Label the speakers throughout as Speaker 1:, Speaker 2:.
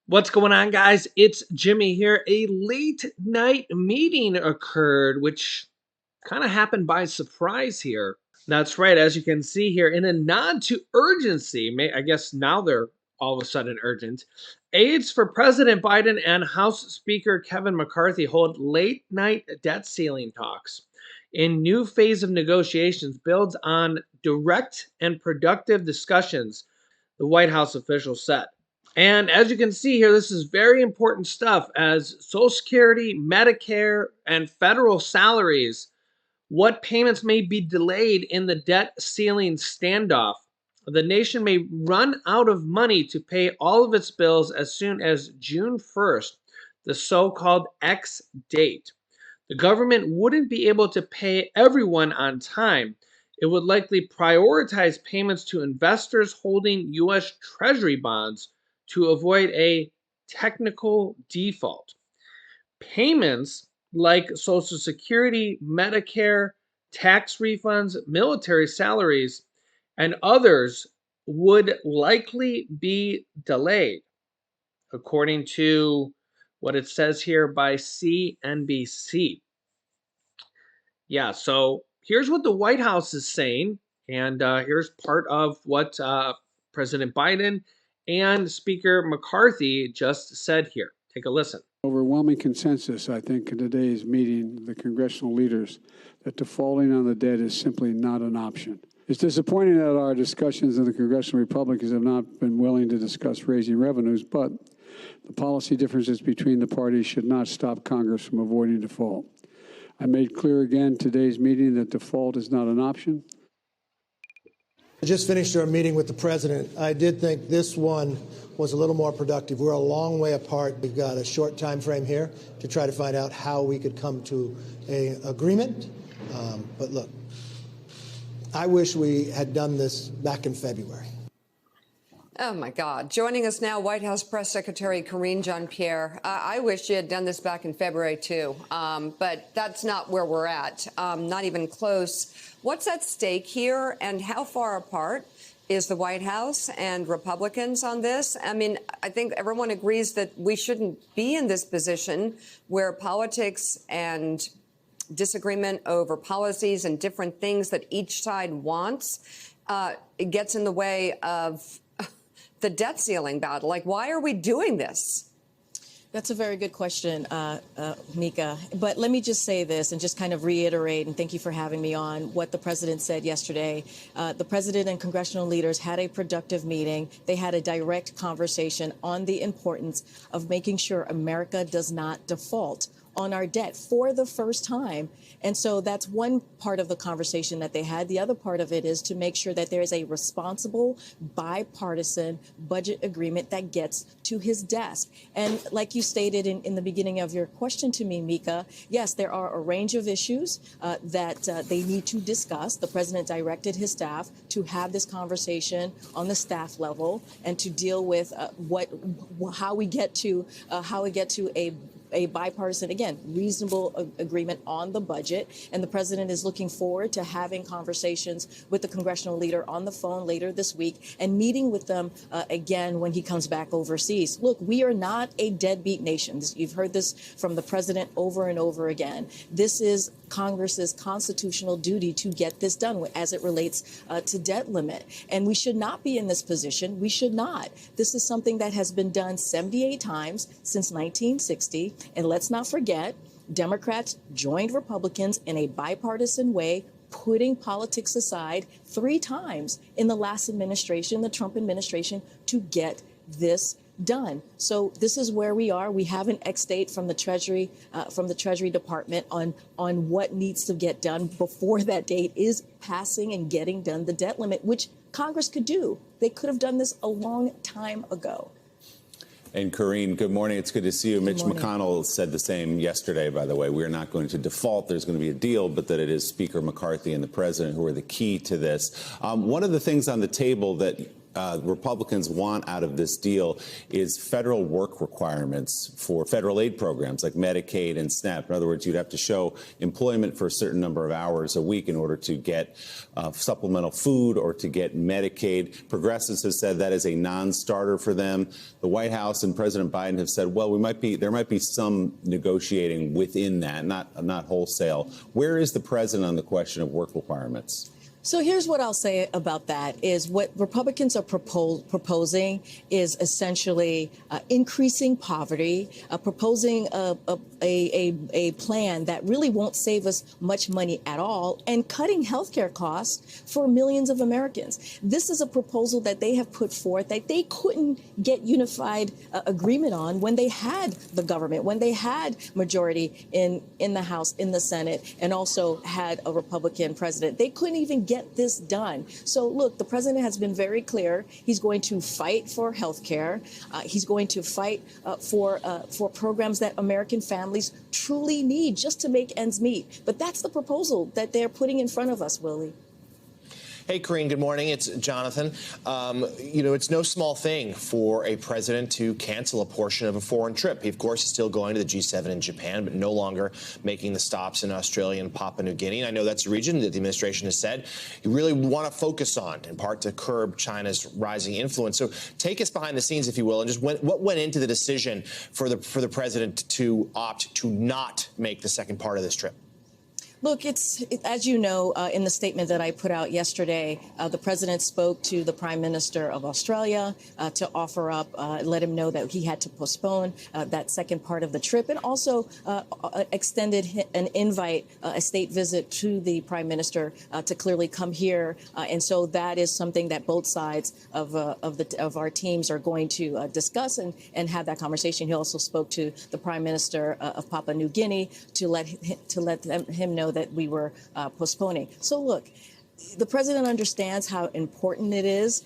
Speaker 1: What's going on, guys? It's Jimmy here. A late night meeting occurred, which kind of happened by surprise here. That's right. As you can see here, in a nod to urgency, I guess now they're all of a sudden urgent. Aides for President Biden and House Speaker Kevin McCarthy hold late night debt ceiling talks. In new phase of negotiations builds on direct and productive discussions, the White House officials said. And as you can see here, this is very important stuff as Social Security, Medicare, and federal salaries, what payments may be delayed in the debt ceiling standoff. The nation may run out of money to pay all of its bills as soon as June 1st, the so called X date. The government wouldn't be able to pay everyone on time. It would likely prioritize payments to investors holding U.S. Treasury bonds to avoid a technical default. Payments like Social Security, Medicare, tax refunds, military salaries, and others would likely be delayed, according to what it says here by CNBC. Yeah, so here's what the White House is saying, and here's part of what President Biden and Speaker McCarthy just said here. Take a listen.
Speaker 2: Overwhelming consensus, I think, in today's meeting, the congressional leaders, that defaulting on the debt is simply not an option. It's disappointing that our discussions in the congressional Republicans have not been willing to discuss raising revenues, but the policy differences between the parties should not stop Congress from avoiding default. I made clear again today's meeting that default is not an option.
Speaker 3: I just finished our meeting with the president. I did think this one was a little more productive. We're a long way apart. We've got a short time frame here to try to find out how we could come to an agreement. But look, I wish we had done this back in February.
Speaker 4: Oh, my God. Joining us now, White House Press Secretary Karine Jean-Pierre. I wish you had done this back in February, too. But that's not where we're at, not even close. What's at stake here, and how far apart is the White House and Republicans on this? I mean, I think everyone agrees that we shouldn't be in this position where politics and disagreement over policies and different things that each side wants it gets in the way of the debt ceiling battle. Like, why are we doing this?
Speaker 5: That's a very good question, Mika. But let me just say this and just kind of reiterate, and thank you for having me on, what the president said yesterday. The president and congressional leaders had a productive meeting. They had a direct conversation on the importance of making sure America does not default on our debt for the first time. And so that's one part of the conversation that they had. The other part of it is to make sure that there is a responsible, bipartisan budget agreement that gets to his desk. And like you stated in the beginning of your question to me, Mika, yes, there are a range of issues that they need to discuss. The president directed his staff to have this conversation on the staff level and to deal with how we get to a bipartisan, again, reasonable agreement on the budget. And the president is looking forward to having conversations with the congressional leader on the phone later this week and meeting with them again when he comes back overseas. Look, we are not a deadbeat nation. You've heard this from the president over and over again. This is Congress's constitutional duty to get this done as it relates to debt limit. And we should not be in this position. We should not. This is something that has been done 78 times since 1960. And let's not forget, Democrats joined Republicans in a bipartisan way, putting politics aside 3 times in the last administration, the Trump administration, to get this done. So this is where we are. We have an X date from the Treasury Department on what needs to get done before that date is passing and getting done the debt limit, which Congress could do. They could have done this a long time ago.
Speaker 6: And Karine, good morning. It's good to see you. Mitch McConnell said the same yesterday, by the way. We are not going to default. There's going to be a deal, but that it is Speaker McCarthy and the president who are the key to this. One of the things on the table that Republicans want out of this deal is federal work requirements for federal aid programs like Medicaid and SNAP. In other words, you'd have to show employment for a certain number of hours a week in order to get supplemental food or to get Medicaid. Progressives have said that is a non-starter for them. The White House and President Biden have said, well, there might be some negotiating within that, not wholesale. Where is the president on the question of work requirements?
Speaker 5: So here's what I'll say about that is what Republicans are proposing is essentially increasing poverty, proposing a plan that really won't save us much money at all, and cutting health care costs for millions of Americans. This is a proposal that they have put forth that they couldn't get unified agreement on when they had the government, when they had majority in the House, in the Senate, and also had a Republican president. They couldn't even get this done. So look, the president has been very clear. He's going to fight for health care. He's going to fight for programs that American families truly need just to make ends meet. But that's the proposal that they're putting in front of us, Willie.
Speaker 7: Hey, Karine, good morning. It's Jonathan. It's no small thing for a president to cancel a portion of a foreign trip. He, of course, is still going to the G7 in Japan, but no longer making the stops in Australia and Papua New Guinea. And I know that's a region that the administration has said you really want to focus on, in part to curb China's rising influence. So take us behind the scenes, if you will, and just what went into the decision for the president to opt to not make the second part of this trip?
Speaker 5: Look, as you know, in the statement that I put out yesterday, the president spoke to the Prime Minister of Australia to offer up, let him know that he had to postpone that second part of the trip, and also extended an invite, a state visit to the Prime Minister to clearly come here. And so that is something that both sides of our teams are going to discuss and have that conversation. He also spoke to the Prime Minister of Papua New Guinea to let him know that we were postponing. So look, the president understands how important it is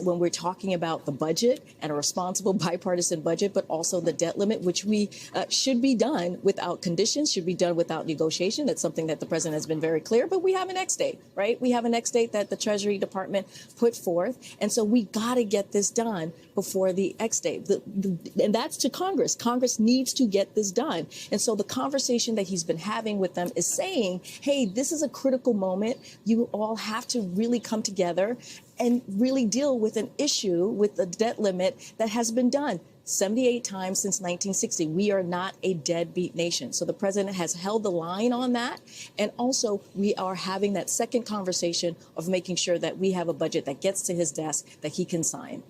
Speaker 5: when we're talking about the budget and a responsible bipartisan budget, but also the debt limit, which we should be done without conditions, should be done without negotiation. That's something that the president has been very clear, but we have an X date, right? We have an X date that the Treasury Department put forth. And so we got to get this done before the X date. And that's to Congress. Congress needs to get this done. And so the conversation that he's been having with them is saying, hey, this is a critical moment. You all have to really come together and really deal with an issue with the debt limit that has been done 78 times since 1960. We are not a deadbeat nation. So the president has held the line on that. And also, we are having that second conversation of making sure that we have a budget that gets to his desk that he can sign.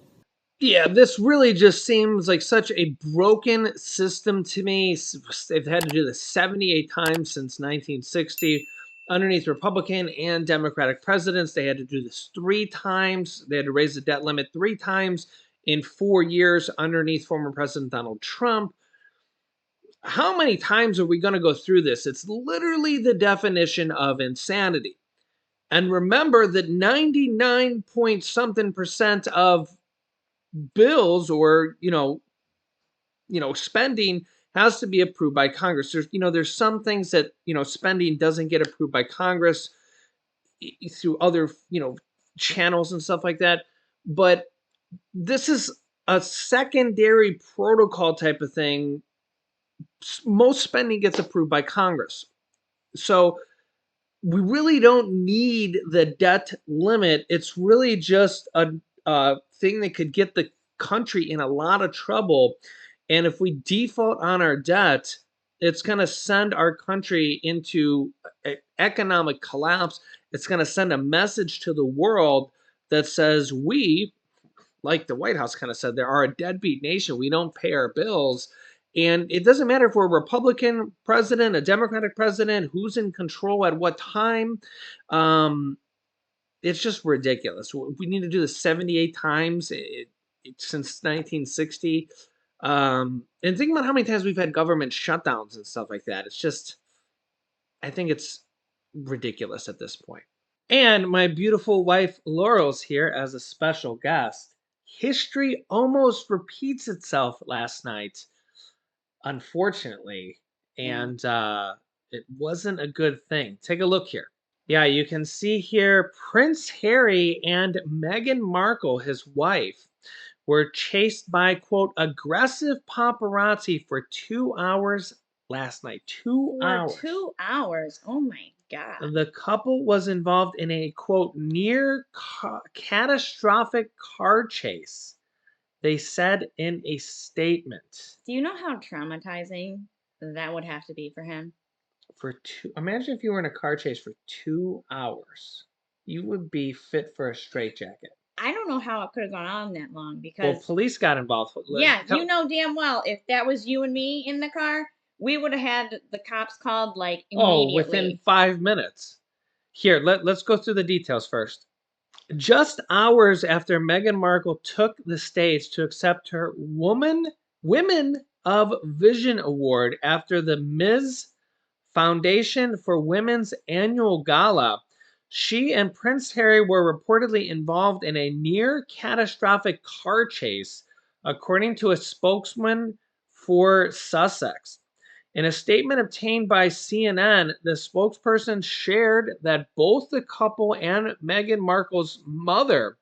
Speaker 1: Yeah, this really just seems like such a broken system to me. They've had to do this 78 times since 1960. Underneath Republican and Democratic presidents, they had to do this 3 times. They had to raise the debt limit 3 times in 4 years underneath former President Donald Trump. How many times are we going to go through this? It's literally the definition of insanity. And remember that 99 point something percent of bills or, spending has to be approved by Congress. There's some things that, spending doesn't get approved by Congress through other, channels and stuff like that. But this is a secondary protocol type of thing. Most spending gets approved by Congress. So we really don't need the debt limit. It's really just a thing that could get the country in a lot of trouble. And if we default on our debt, it's going to send our country into economic collapse. It's going to send a message to the world that says we, like the White House kind of said, there are a deadbeat nation. We don't pay our bills. And it doesn't matter if we're a Republican president, a Democratic president, who's in control at what time. It's just ridiculous. We need to do this 78 times since 1960. And think about how many times we've had government shutdowns and stuff like that. It's just, I think it's ridiculous at this point. And my beautiful wife, Laurel's here as a special guest. History almost repeats itself last night, unfortunately. And it wasn't a good thing. Take a look here. Yeah, you can see here Prince Harry and Meghan Markle, his wife, were chased by, quote, aggressive paparazzi for 2 hours last night. 2 hours.
Speaker 8: 2 hours. Oh my God.
Speaker 1: The couple was involved in a, quote, catastrophic car chase, they said in a statement.
Speaker 8: Do you know how traumatizing that would have to be for him?
Speaker 1: Imagine if you were in a car chase for 2 hours. You would be fit for a straitjacket.
Speaker 8: I don't know how it could have gone on that long
Speaker 1: Well,
Speaker 8: because,
Speaker 1: police got involved.
Speaker 8: yeah, you know damn well if that was you and me in the car, we would have had the cops called like
Speaker 1: Oh, within
Speaker 8: immediately.
Speaker 1: 5 minutes. Here, let's go through the details first. Just hours after Meghan Markle took the stage to accept her Women of Vision Award after the Ms. Foundation for Women's annual gala, she and Prince Harry were reportedly involved in a near catastrophic car chase, according to a spokesman for Sussex. In a statement obtained by CNN, the spokesperson shared that both the couple and Meghan Markle's mother,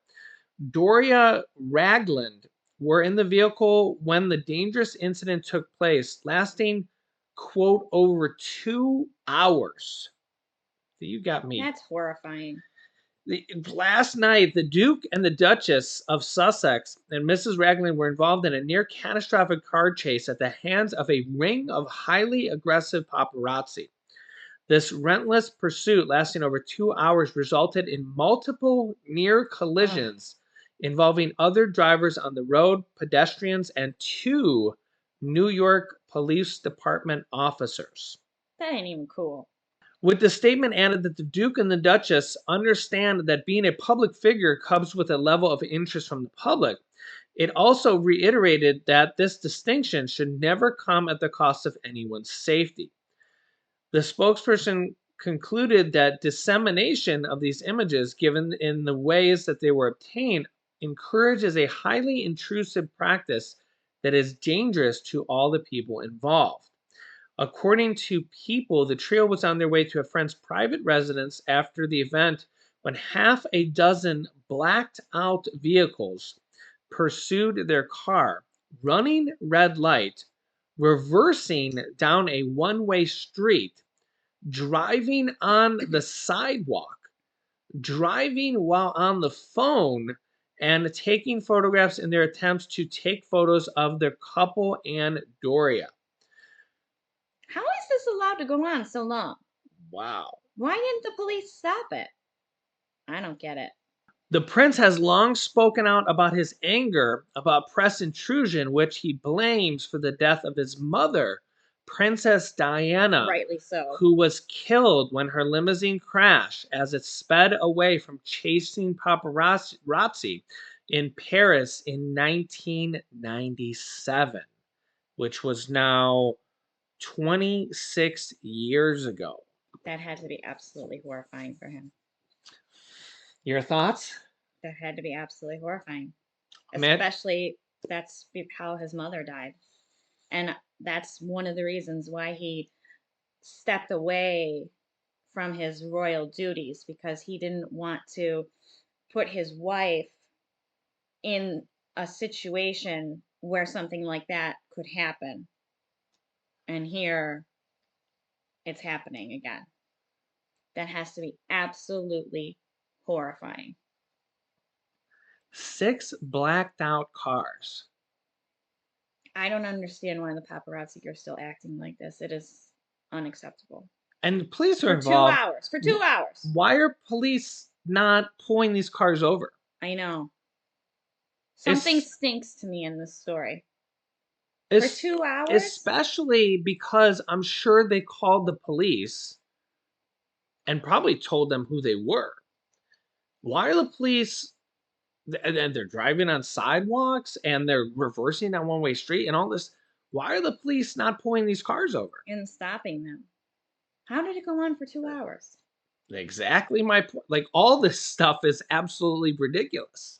Speaker 1: Doria Ragland, were in the vehicle when the dangerous incident took place, lasting, quote, over 2 hours. So you got me.
Speaker 8: That's horrifying.
Speaker 1: Last night, the Duke and the Duchess of Sussex and Mrs. Ragland were involved in a near catastrophic car chase at the hands of a ring of highly aggressive paparazzi. This relentless pursuit, lasting over 2 hours, resulted in multiple near collisions involving other drivers on the road, pedestrians, and 2 New York Police Department officers.
Speaker 8: That ain't even cool.
Speaker 1: With the statement added that the Duke and the Duchess understand that being a public figure comes with a level of interest from the public. It also reiterated that this distinction should never come at the cost of anyone's safety. The spokesperson concluded that dissemination of these images, given in the ways that they were obtained, encourages a highly intrusive practice that is dangerous to all the people involved. According to People, the trio was on their way to a friend's private residence after the event when half a dozen blacked out vehicles pursued their car, running red light, reversing down a one-way street, driving on the sidewalk, driving while on the phone, and taking photographs in their attempts to take photos of their couple and Doria.
Speaker 8: How is this allowed to go on so long?
Speaker 1: Wow.
Speaker 8: Why didn't the police stop it? I don't get it.
Speaker 1: The prince has long spoken out about his anger about press intrusion, which he blames for the death of his mother, Princess Diana,
Speaker 8: Rightly so.
Speaker 1: who was killed when her limousine crashed as it sped away from chasing paparazzi in Paris in 1997, which was now 26 years ago.
Speaker 8: That had to be absolutely horrifying for him.
Speaker 1: Your thoughts?
Speaker 8: That had to be absolutely horrifying.
Speaker 1: Matt?
Speaker 8: Especially that's how his mother died. And that's one of the reasons why he stepped away from his royal duties, because he didn't want to put his wife in a situation where something like that could happen. And here it's happening again. That has to be absolutely horrifying.
Speaker 1: 6 blacked out cars.
Speaker 8: I don't understand why the paparazzi are still acting like this. It is unacceptable.
Speaker 1: And the police are
Speaker 8: For
Speaker 1: involved.
Speaker 8: 2 hours. For 2 hours.
Speaker 1: Why are police not pulling these cars over?
Speaker 8: I know. Something stinks to me in this story. For 2 hours?
Speaker 1: Especially because I'm sure they called the police and probably told them who they were. Why are the police, and they're driving on sidewalks and they're reversing down one-way street and all this, why are the police not pulling these cars over?
Speaker 8: And stopping them. How did it go on for 2 hours?
Speaker 1: Exactly my point. Like, all this stuff is absolutely ridiculous.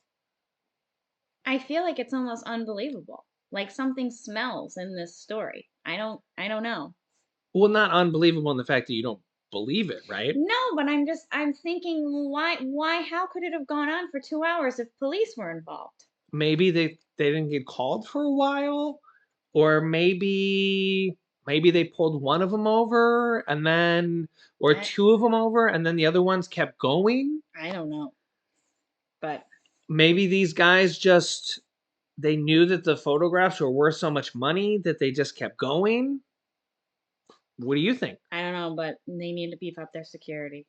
Speaker 8: I feel like it's almost unbelievable. Like something smells in this story. I don't know.
Speaker 1: Well, not unbelievable in the fact that you don't believe it, right?
Speaker 8: No, but I'm thinking, how could it have gone on for 2 hours if police were involved?
Speaker 1: Maybe they didn't get called for a while, or maybe they pulled one of them over and then, or
Speaker 8: I,
Speaker 1: two of them over and then the other ones kept going.
Speaker 8: I don't know. But
Speaker 1: Maybe these guys just, they knew that the photographs were worth so much money that they just kept going. What do you think?
Speaker 8: I don't know, but they need to beef up their security.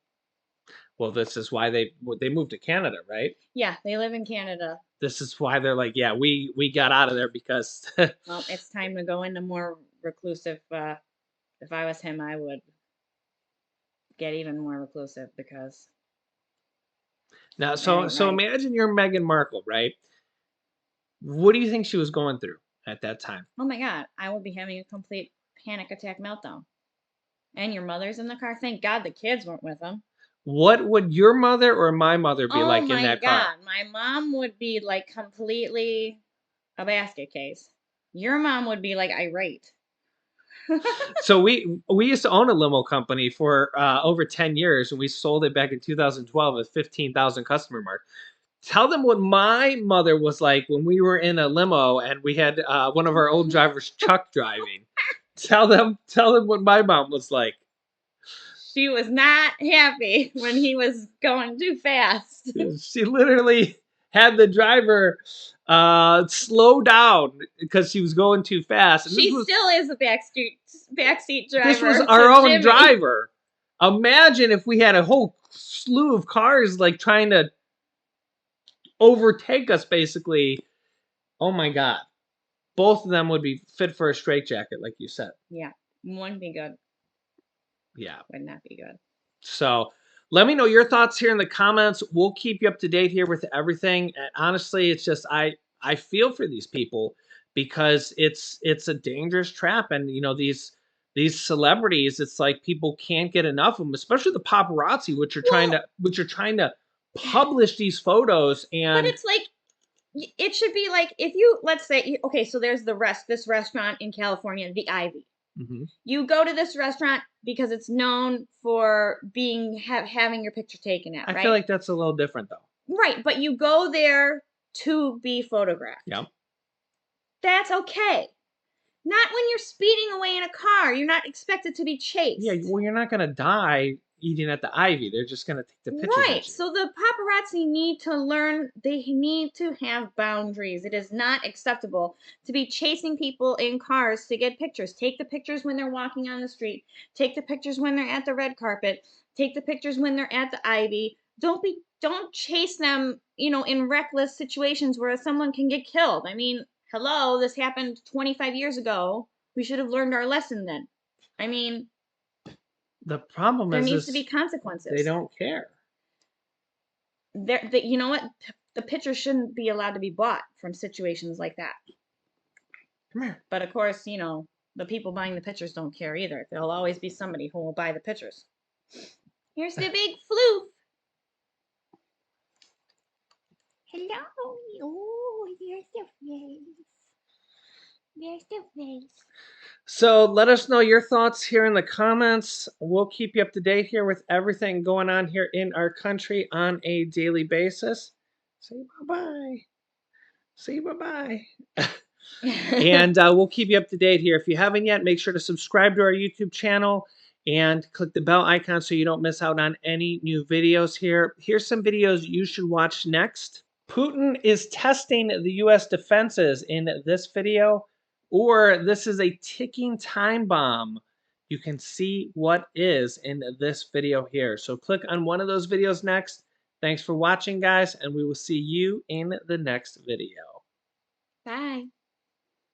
Speaker 1: Well, this is why they moved to Canada, right?
Speaker 8: Yeah, they live in Canada.
Speaker 1: This is why they're like, yeah, we got out of there because
Speaker 8: Well, it's time to go into more reclusive. If I was him, I would get even more reclusive because
Speaker 1: now,
Speaker 8: that
Speaker 1: so
Speaker 8: ain't
Speaker 1: so
Speaker 8: right.
Speaker 1: imagine you're Meghan Markle, right? What do you think she was going through at that time?
Speaker 8: Oh my God, I will be having a complete panic attack meltdown. And your mother's in the car. Thank God the kids weren't with them.
Speaker 1: What would your mother or my mother be
Speaker 8: Oh
Speaker 1: like in
Speaker 8: my
Speaker 1: that car?
Speaker 8: God, my mom would be like completely a basket case. Your mom would be like irate.
Speaker 1: So we used to own a limo company for over 10 years, and we sold it back in 2012 at 15,000 customer mark. Tell them what my mother was like when we were in a limo and we had one of our old drivers, Chuck, driving. Tell them what my mom was like.
Speaker 8: She was not happy when he was going too fast.
Speaker 1: She literally had the driver slow down because she was going too fast. And
Speaker 8: She still is a backseat driver.
Speaker 1: this was
Speaker 8: to
Speaker 1: our own
Speaker 8: Jimmy.
Speaker 1: driver. Imagine if we had a whole slew of cars like trying to overtake us, basically. Oh my God. Both of them would be fit for a straitjacket, like you said.
Speaker 8: Yeah, wouldn't be good.
Speaker 1: Yeah.
Speaker 8: Would not be good.
Speaker 1: So let me know your thoughts here in the comments. We'll keep you up to date here with everything. And honestly, it's just I feel for these people because it's a dangerous trap. And you know, these celebrities, it's like people can't get enough of them, especially the paparazzi, which are trying to publish these photos.
Speaker 8: But
Speaker 1: And
Speaker 8: it's like it should be like if you let's say okay, so there's this restaurant in California, the Ivy.
Speaker 1: Mhm.
Speaker 8: You go to this restaurant because it's known for having your picture taken at,
Speaker 1: I
Speaker 8: right?
Speaker 1: feel like that's a little different though.
Speaker 8: Right, but you go there to be photographed.
Speaker 1: Yeah.
Speaker 8: That's okay. Not when you're speeding away in a car. You're not expected to be chased.
Speaker 1: Yeah, well, you're not gonna die eating at the Ivy. They're just gonna take the pictures.
Speaker 8: Right.
Speaker 1: At you.
Speaker 8: So the paparazzi need to learn, they need to have boundaries. It is not acceptable to be chasing people in cars to get pictures. Take the pictures when they're walking on the street. Take the pictures when they're at the red carpet. Take the pictures when they're at the Ivy. Don't chase them, in reckless situations where someone can get killed. I mean, hello, this happened 25 years ago. We should have learned our lesson then. I mean,
Speaker 1: The problem
Speaker 8: there
Speaker 1: is
Speaker 8: needs to be
Speaker 1: they
Speaker 8: consequences.
Speaker 1: don't care.
Speaker 8: You know what? The picture shouldn't be allowed to be bought from situations like that.
Speaker 1: Come here.
Speaker 8: But of course, the people buying the pictures don't care either. There'll always be somebody who will buy the pictures. Here's the big floof. Hello. Oh, there's the face. There's the face.
Speaker 1: So let us know your thoughts here in the comments. We'll keep you up to date here with everything going on here in our country on a daily basis. Say bye-bye. Say bye-bye. And we'll keep you up to date here. If you haven't yet, make sure to subscribe to our YouTube channel and click the bell icon so you don't miss out on any new videos here. Here's some videos you should watch next. Putin is testing the U.S. defenses in this video, or this is a ticking time bomb. You can see what is in this video here. So click on one of those videos next. Thanks for watching, guys, and we will see you in the next video.
Speaker 8: Bye.